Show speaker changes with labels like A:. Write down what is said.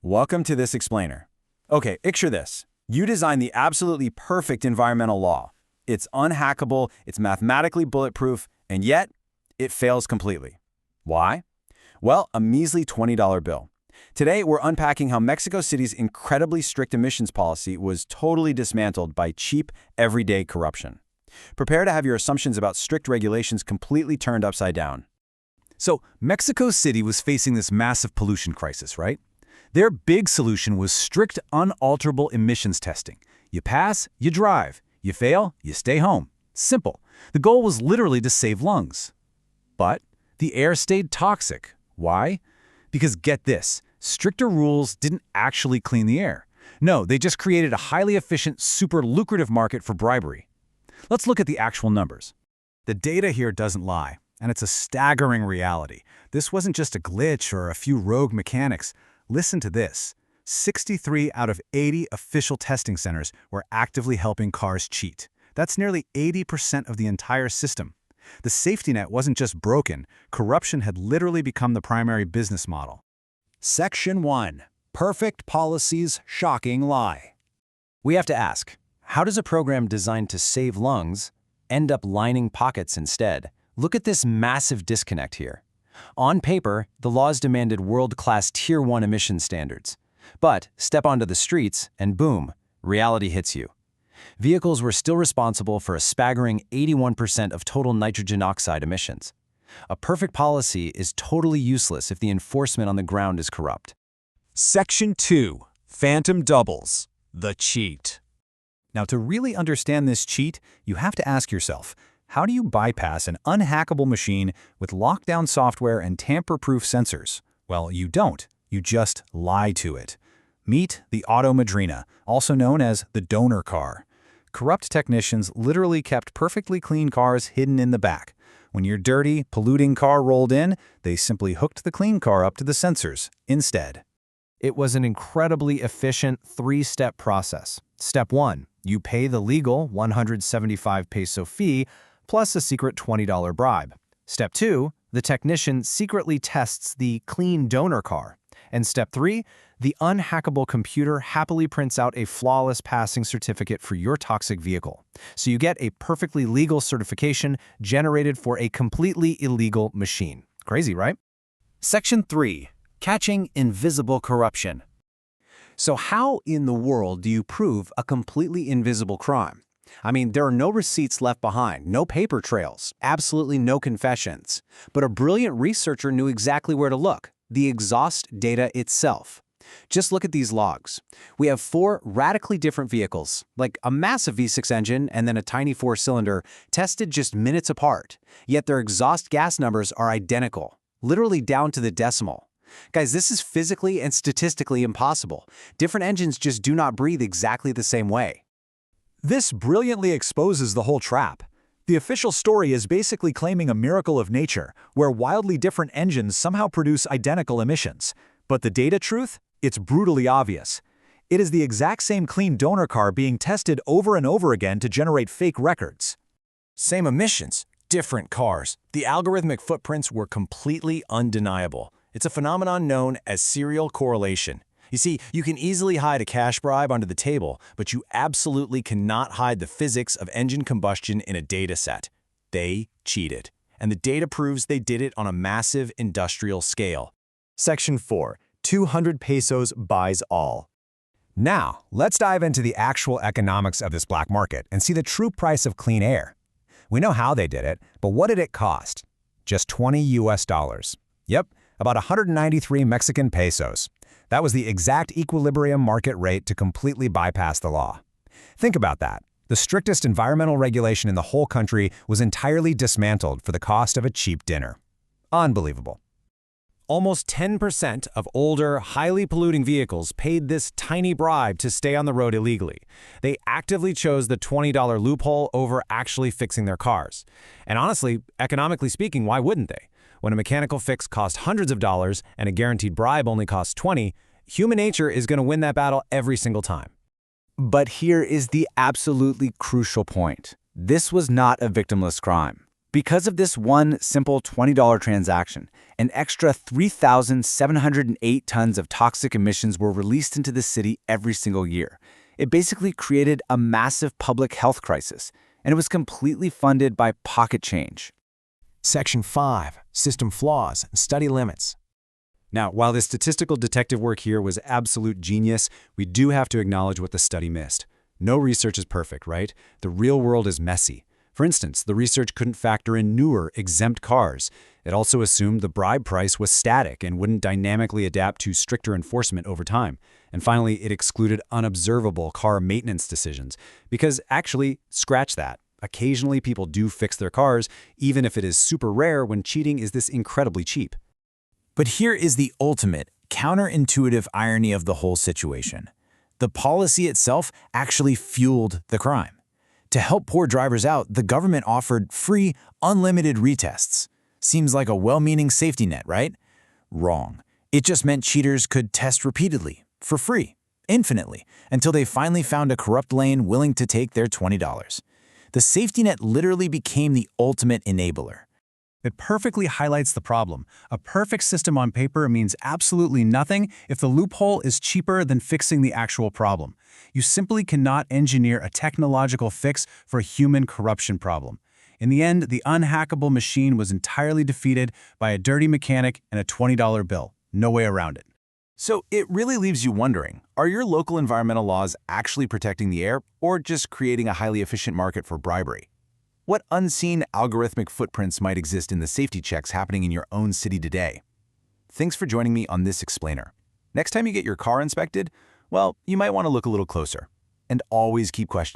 A: Welcome to this explainer. Okay, picture this. You designed the absolutely perfect environmental law. It's unhackable, it's mathematically bulletproof, and yet it fails completely. Why? Well, a measly $20 bill. Today, we're unpacking how Mexico City's incredibly strict emissions policy was totally dismantled by cheap, everyday corruption. Prepare to have your assumptions about strict regulations completely turned upside down.
B: So, Mexico City was facing this massive pollution crisis, right? Their big solution was strict, unalterable emissions testing. You pass, you drive. You fail, you stay home. Simple. The goal was literally to save lungs. But the air stayed toxic. Why? Because get this, stricter rules didn't actually clean the air. No, they just created a highly efficient, super lucrative market for bribery. Let's look at the actual numbers. The data here doesn't lie, and it's a staggering reality. This wasn't just a glitch or a few rogue mechanics. Listen to this. 63 out of 80 official testing centers were actively helping cars cheat. That's nearly 80% of the entire system. The safety net wasn't just broken, corruption had literally become the primary business model.
C: Section 1. Perfect Policy's Shocking Lie.
D: We have to ask, how does a program designed to save lungs end up lining pockets instead? Look at this massive disconnect here. On paper, the laws demanded world-class Tier 1 emission standards. But step onto the streets, and boom, reality hits you. Vehicles were still responsible for a staggering 81% of total nitrogen oxide emissions. A perfect policy is totally useless if the enforcement on the ground is corrupt.
C: Section 2. Phantom Doubles. The Cheat.
B: Now, to really understand this cheat, you have to ask yourself, how do you bypass an unhackable machine with lockdown software and tamper-proof sensors? Well, you don't. You just lie to it. Meet the Auto Madrina, also known as the donor car. Corrupt technicians literally kept perfectly clean cars hidden in the back. When your dirty, polluting car rolled in, they simply hooked the clean car up to the sensors instead.
D: It was an incredibly efficient three-step process. Step 1, you pay the legal 175 peso fee plus a secret $20 bribe. Step 2, the technician secretly tests the clean donor car. And step 3, the unhackable computer happily prints out a flawless passing certificate for your toxic vehicle. So you get a perfectly legal certification generated for a completely illegal machine. Crazy, right?
C: Section 3. Catching Invisible Corruption. So how in the world do you prove a completely invisible crime? I mean, there are no receipts left behind, no paper trails, absolutely no confessions. But a brilliant researcher knew exactly where to look: the exhaust data itself. Just look at these logs. We have 4 radically different vehicles, like a massive V6 engine and then a tiny 4-cylinder, tested just minutes apart. Yet their exhaust gas numbers are identical, literally down to the decimal. Guys, this is physically and statistically impossible. Different engines just do not breathe exactly the same way.
E: This brilliantly exposes the whole trap. The official story is basically claiming a miracle of nature, where wildly different engines somehow produce identical emissions. But the data truth? It's brutally obvious. It is the exact same clean donor car being tested over and over again to generate fake records.
A: Same emissions, different cars. The algorithmic footprints were completely undeniable. It's a phenomenon known as serial correlation. You see, you can easily hide a cash bribe under the table, but you absolutely cannot hide the physics of engine combustion in a data set. They cheated. And the data proves they did it on a massive industrial scale.
E: Section 4. 200 pesos buys all. Now, let's dive into the actual economics of this black market and see the true price of clean air. We know how they did it, but what did it cost? Just 20 US dollars. Yep, about 193 Mexican pesos. That was the exact equilibrium market rate to completely bypass the law. Think about that. The strictest environmental regulation in the whole country was entirely dismantled for the cost of a cheap dinner. Unbelievable.
A: Almost 10% of older, highly polluting vehicles paid this tiny bribe to stay on the road illegally. They actively chose the $20 loophole over actually fixing their cars. And honestly, economically speaking, why wouldn't they? When a mechanical fix costs hundreds of dollars and a guaranteed bribe only costs 20, human nature is going to win that battle every single time.
C: But here is the absolutely crucial point. This was not a victimless crime.
F: Because of this one simple $20 transaction, an extra 3,708 tons of toxic emissions were released into the city every single year. It basically created a massive public health crisis, and it was completely funded by pocket change.
E: Section 5, System Flaws and Study Limits.
B: Now, while the statistical detective work here was absolute genius, we do have to acknowledge what the study missed. No research is perfect, right? The real world is messy. For instance, the research couldn't factor in newer, exempt cars. It also assumed the bribe price was static and wouldn't dynamically adapt to stricter enforcement over time. And finally, it excluded unobservable car maintenance decisions. Because actually, scratch that. Occasionally, people do fix their cars, even if it is super rare when cheating is this incredibly cheap.
A: But here is the ultimate, counterintuitive irony of the whole situation. The policy itself actually fueled the crime. To help poor drivers out, the government offered free, unlimited retests. Seems like a well-meaning safety net, right? Wrong. It just meant cheaters could test repeatedly, for free, infinitely, until they finally found a corrupt lane willing to take their $20. The safety net literally became the ultimate enabler.
B: It perfectly highlights the problem. A perfect system on paper means absolutely nothing if the loophole is cheaper than fixing the actual problem. You simply cannot engineer a technological fix for a human corruption problem. In the end, the unhackable machine was entirely defeated by a dirty mechanic and a $20 bill. No way around it.
A: So it really leaves you wondering, are your local environmental laws actually protecting the air or just creating a highly efficient market for bribery? What unseen algorithmic footprints might exist in the safety checks happening in your own city today? Thanks for joining me on this explainer. Next time you get your car inspected, well, you might want to look a little closer. And always keep questioning.